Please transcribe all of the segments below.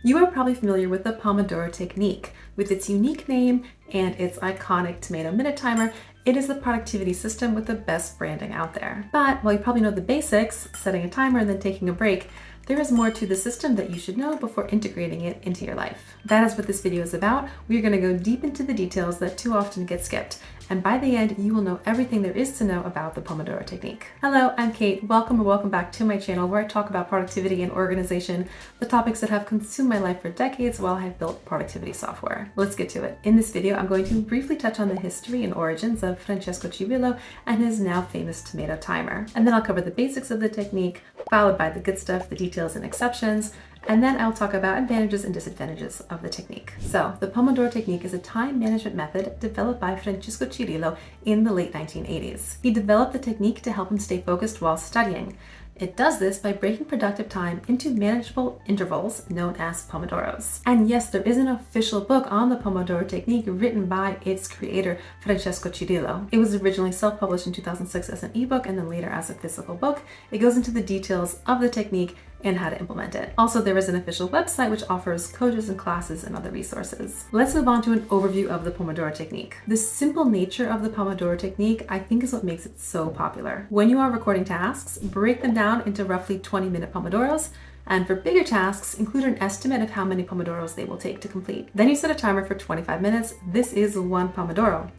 You are probably familiar with the Pomodoro Technique. With its unique name and its iconic tomato minute timer, it is the productivity system with the best branding out there. But while you probably know the basics, setting a timer and then taking a break, there is more to the system that you should know before integrating it into your life. That is what this video is about. We're going to go deep into the details that too often get skipped. And by the end, you will know everything there is to know about the Pomodoro Technique. Hello, I'm Kate. Welcome back to my channel where I talk about productivity and organization, the topics that have consumed my life for decades while I've built productivity software. Let's get to it. In this video, I'm going to briefly touch on the history and origins of Francesco Cirillo and his now famous tomato timer. And then I'll cover the basics of the technique, followed by the good stuff, the details and exceptions, and then I'll talk about advantages and disadvantages of the technique. So, the Pomodoro Technique is a time management method developed by Francesco Cirillo in the late 1980s. He developed the technique to help him stay focused while studying. It does this by breaking productive time into manageable intervals known as Pomodoros. And yes, there is an official book on the Pomodoro Technique written by its creator, Francesco Cirillo. It was originally self-published in 2006 as an ebook and then later as a physical book. It goes into the details of the technique and how to implement it. Also, there is an official website which offers coaches and classes and other resources. Let's move on to an overview of the Pomodoro Technique. The simple nature of the Pomodoro Technique, I think, is what makes it so popular. When you are recording tasks, break them down into roughly 20-minute Pomodoros, and for bigger tasks, include an estimate of how many Pomodoros they will take to complete. Then you set a timer for 25 minutes. This is one Pomodoro.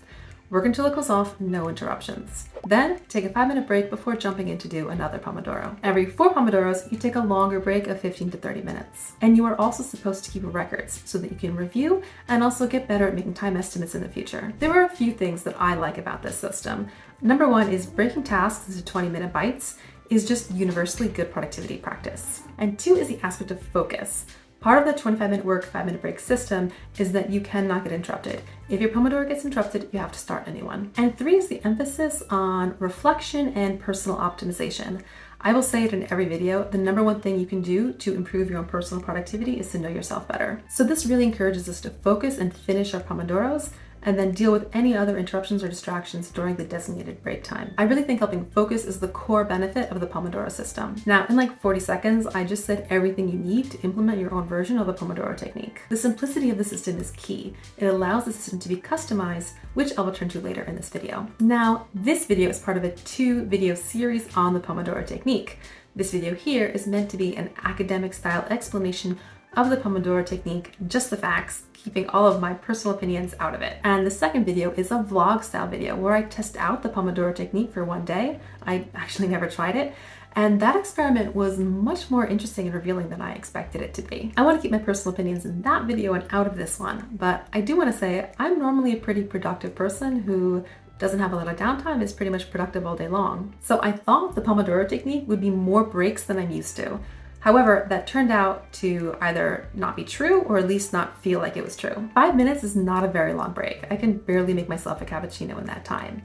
Work until it goes off, no interruptions. Then take a 5-minute break before jumping in to do another Pomodoro. Every 4 Pomodoros, you take a longer break of 15 to 30 minutes. And you are also supposed to keep records so that you can review and also get better at making time estimates in the future. There are a few things that I like about this system. Number one is breaking tasks into 20-minute bites is just universally good productivity practice. And 2 is the aspect of focus. Part of the 25-minute work, 5-minute break system is that you cannot get interrupted. If your Pomodoro gets interrupted, you have to start a new one. And 3 is the emphasis on reflection and personal optimization. I will say it in every video, the number one thing you can do to improve your own personal productivity is to know yourself better. So this really encourages us to focus and finish our Pomodoros and then deal with any other interruptions or distractions during the designated break time. I really think helping focus is the core benefit of the Pomodoro system. Now, in like 40 seconds, I just said everything you need to implement your own version of the Pomodoro Technique. The simplicity of the system is key. It allows the system to be customized, which I will turn to later in this video. Now, this video is part of a 2-video series on the Pomodoro Technique. This video here is meant to be an academic style explanation of the Pomodoro Technique, just the facts, keeping all of my personal opinions out of it. And the second video is a vlog style video where I test out the Pomodoro Technique for one day. I actually never tried it. And that experiment was much more interesting and revealing than I expected it to be. I want to keep my personal opinions in that video and out of this one, but I do want to say I'm normally a pretty productive person who doesn't have a lot of downtime, is pretty much productive all day long. So I thought the Pomodoro Technique would be more breaks than I'm used to. However, that turned out to either not be true or at least not feel like it was true. 5 minutes is not a very long break. I can barely make myself a cappuccino in that time.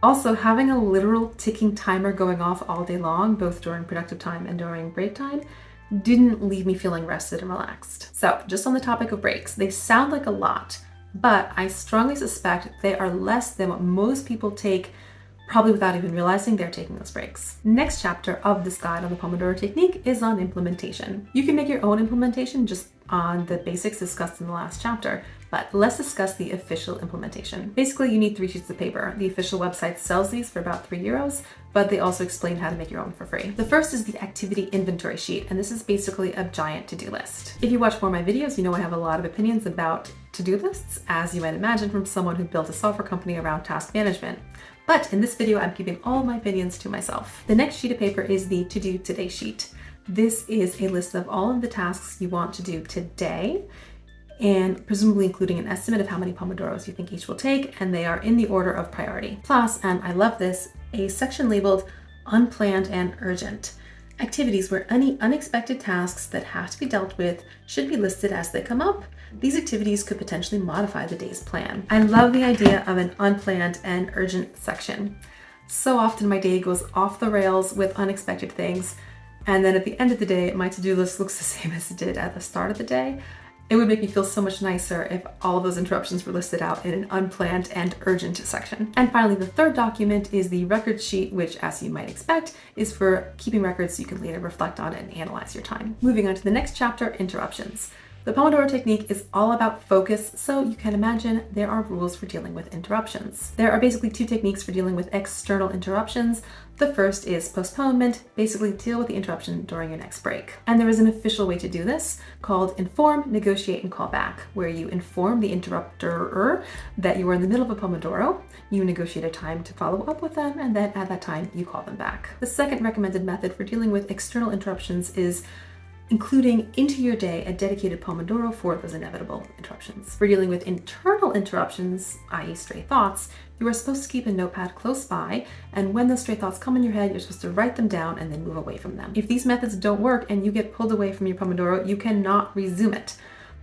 Also, having a literal ticking timer going off all day long, both during productive time and during break time, didn't leave me feeling rested and relaxed. So, just on the topic of breaks, they sound like a lot, but I strongly suspect they are less than what most people take, probably without even realizing they're taking those breaks. Next chapter of this guide on the Pomodoro Technique is on implementation. You can make your own implementation just on the basics discussed in the last chapter, but let's discuss the official implementation. Basically, you need 3 sheets of paper. The official website sells these for about €3, but they also explain how to make your own for free. The first is the activity inventory sheet, and this is basically a giant to-do list. If you watch more of my videos, you know I have a lot of opinions about to-do lists, as you might imagine from someone who built a software company around task management. But in this video, I'm keeping all of my opinions to myself. The next sheet of paper is the to-do today sheet. This is a list of all of the tasks you want to do today, and presumably including an estimate of how many Pomodoros you think each will take, and they are in the order of priority. Plus, and I love this, a section labeled unplanned and urgent. Activities where any unexpected tasks that have to be dealt with should be listed as they come up. These activities could potentially modify the day's plan. I love the idea of an unplanned and urgent section. So often my day goes off the rails with unexpected things, and then at the end of the day, my to-do list looks the same as it did at the start of the day. It would make me feel so much nicer if all of those interruptions were listed out in an unplanned and urgent section. And finally, the third document is the record sheet, which, as you might expect, is for keeping records so you can later reflect on it and analyze your time. Moving on to the next chapter, interruptions. The Pomodoro Technique is all about focus, so you can imagine there are rules for dealing with interruptions. There are basically two techniques for dealing with external interruptions. The first is postponement, basically deal with the interruption during your next break. And there is an official way to do this called inform, negotiate, and call back, where you inform the interrupter that you are in the middle of a Pomodoro, you negotiate a time to follow up with them, and then at that time you call them back. The second recommended method for dealing with external interruptions is including into your day a dedicated Pomodoro for those inevitable interruptions. For dealing with internal interruptions, i.e. stray thoughts, you are supposed to keep a notepad close by, and when those stray thoughts come in your head, you're supposed to write them down and then move away from them. If these methods don't work and you get pulled away from your Pomodoro, you cannot resume it.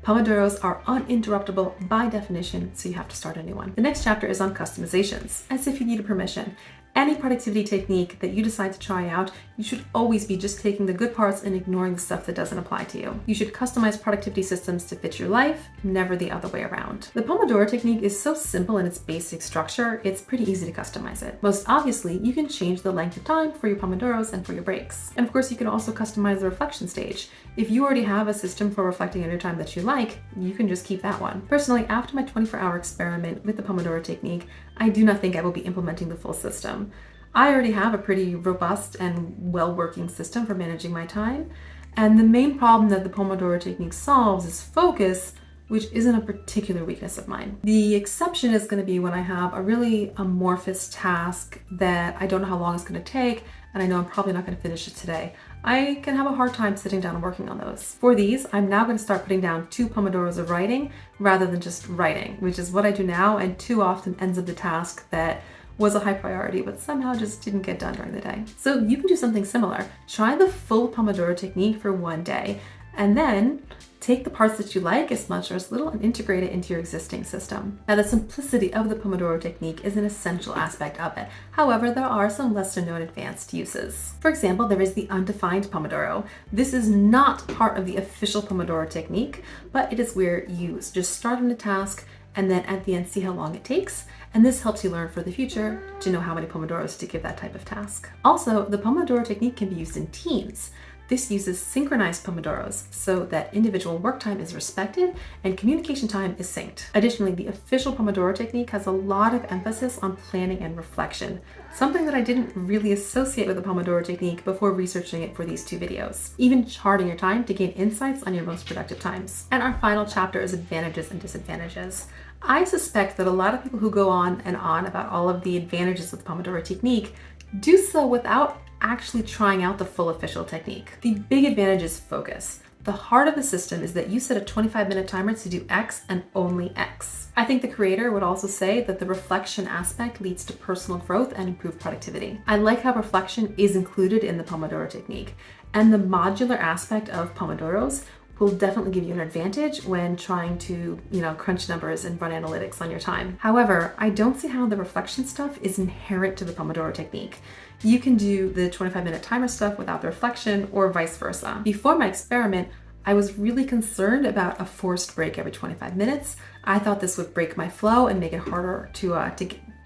Pomodoros are uninterruptible by definition, so you have to start a new one. The next chapter is on customizations, as if you need a permission. Any productivity technique that you decide to try out, you should always be just taking the good parts and ignoring the stuff that doesn't apply to you. You should customize productivity systems to fit your life, never the other way around. The Pomodoro Technique is so simple in its basic structure, it's pretty easy to customize it. Most obviously, you can change the length of time for your Pomodoros and for your breaks. And of course, you can also customize the reflection stage. If you already have a system for reflecting on your time that you like, you can just keep that one. Personally, after my 24-hour experiment with the Pomodoro Technique, I do not think I will be implementing the full system. I already have a pretty robust and well-working system for managing my time, and the main problem that the Pomodoro Technique solves is focus, which isn't a particular weakness of mine. The exception is going to be when I have a really amorphous task that I don't know how long it's going to take, and I know I'm probably not going to finish it today. I can have a hard time sitting down and working on those. For these, I'm now going to start putting down 2 Pomodoros of writing rather than just writing, which is what I do now and too often ends up the task that was a high priority but somehow just didn't get done during the day. So you can do something similar. Try the full Pomodoro Technique for one day and then take the parts that you like as much or as little and integrate it into your existing system. Now, the simplicity of the Pomodoro Technique is an essential aspect of it. However, there are some lesser known advanced uses. For example, there is the undefined Pomodoro. This is not part of the official Pomodoro Technique, but it is where you just start on a task and then at the end see how long it takes. And this helps you learn for the future to know how many Pomodoros to give that type of task. Also, the Pomodoro Technique can be used in teams. This uses synchronized Pomodoros so that individual work time is respected and communication time is synced. Additionally, the official Pomodoro Technique has a lot of emphasis on planning and reflection, something that I didn't really associate with the Pomodoro Technique before researching it for these 2 videos. Even charting your time to gain insights on your most productive times. And our final chapter is advantages and disadvantages. I suspect that a lot of people who go on and on about all of the advantages of the Pomodoro Technique do so without actually trying out the full official technique. The big advantage is focus. The heart of the system is that you set a 25-minute timer to do X and only X. I think the creator would also say that the reflection aspect leads to personal growth and improved productivity. I like how reflection is included in the Pomodoro Technique, and the modular aspect of Pomodoros will definitely give you an advantage when trying to, crunch numbers and run analytics on your time. However, I don't see how the reflection stuff is inherent to the Pomodoro Technique. You can do the 25-minute timer stuff without the reflection or vice versa. Before my experiment, I was really concerned about a forced break every 25 minutes. I thought this would break my flow and make it harder to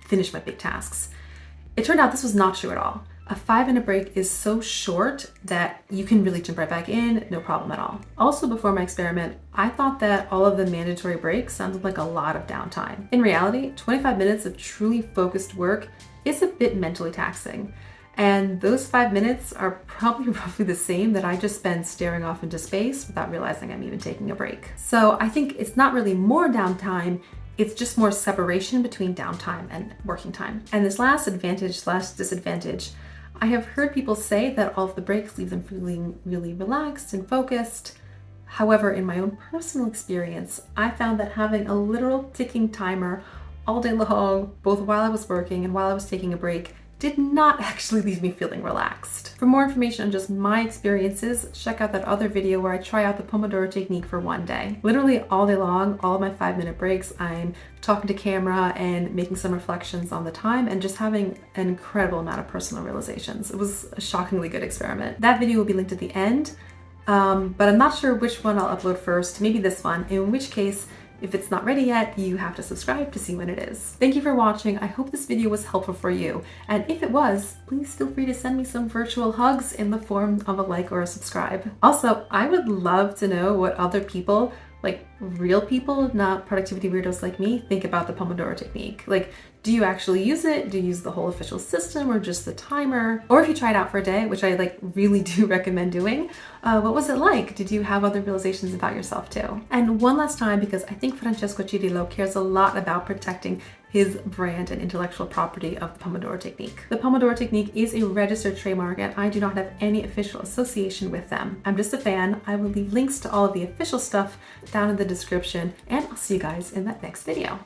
finish my big tasks. It turned out this was not true at all. A 5-minute break is so short that you can really jump right back in, no problem at all. Also, before my experiment, I thought that all of the mandatory breaks sounded like a lot of downtime. In reality, 25 minutes of truly focused work is a bit mentally taxing. And those 5 minutes are probably roughly the same that I just spend staring off into space without realizing I'm even taking a break. So I think it's not really more downtime, it's just more separation between downtime and working time. And this last disadvantage, I have heard people say that all of the breaks leave them feeling really relaxed and focused. However, in my own personal experience, I found that having a literal ticking timer all day long, both while I was working and while I was taking a break, did not actually leave me feeling relaxed. For more information on just my experiences, check out that other video where I try out the Pomodoro Technique for one day. Literally all day long, all of my 5-minute breaks, I'm talking to camera and making some reflections on the time and just having an incredible amount of personal realizations. It was a shockingly good experiment. That video will be linked at the end. but I'm not sure which one I'll upload first, maybe this one, in which case, if it's not ready yet, you have to subscribe to see when it is. Thank you for watching. I hope this video was helpful for you. And if it was, please feel free to send me some virtual hugs in the form of a like or a subscribe. Also, I would love to know what other people, like real people, not productivity weirdos like me, think about the Pomodoro technique. Like, do you actually use it? Do you use the whole official system or just the timer? Or if you try it out for a day, which I really do recommend doing, what was it like? Did you have other realizations about yourself too? And one last time, because I think Francesco Cirillo cares a lot about protecting his brand and intellectual property of the Pomodoro Technique. The Pomodoro Technique is a registered trademark and I do not have any official association with them. I'm just a fan. I will leave links to all of the official stuff down in the description and I'll see you guys in that next video.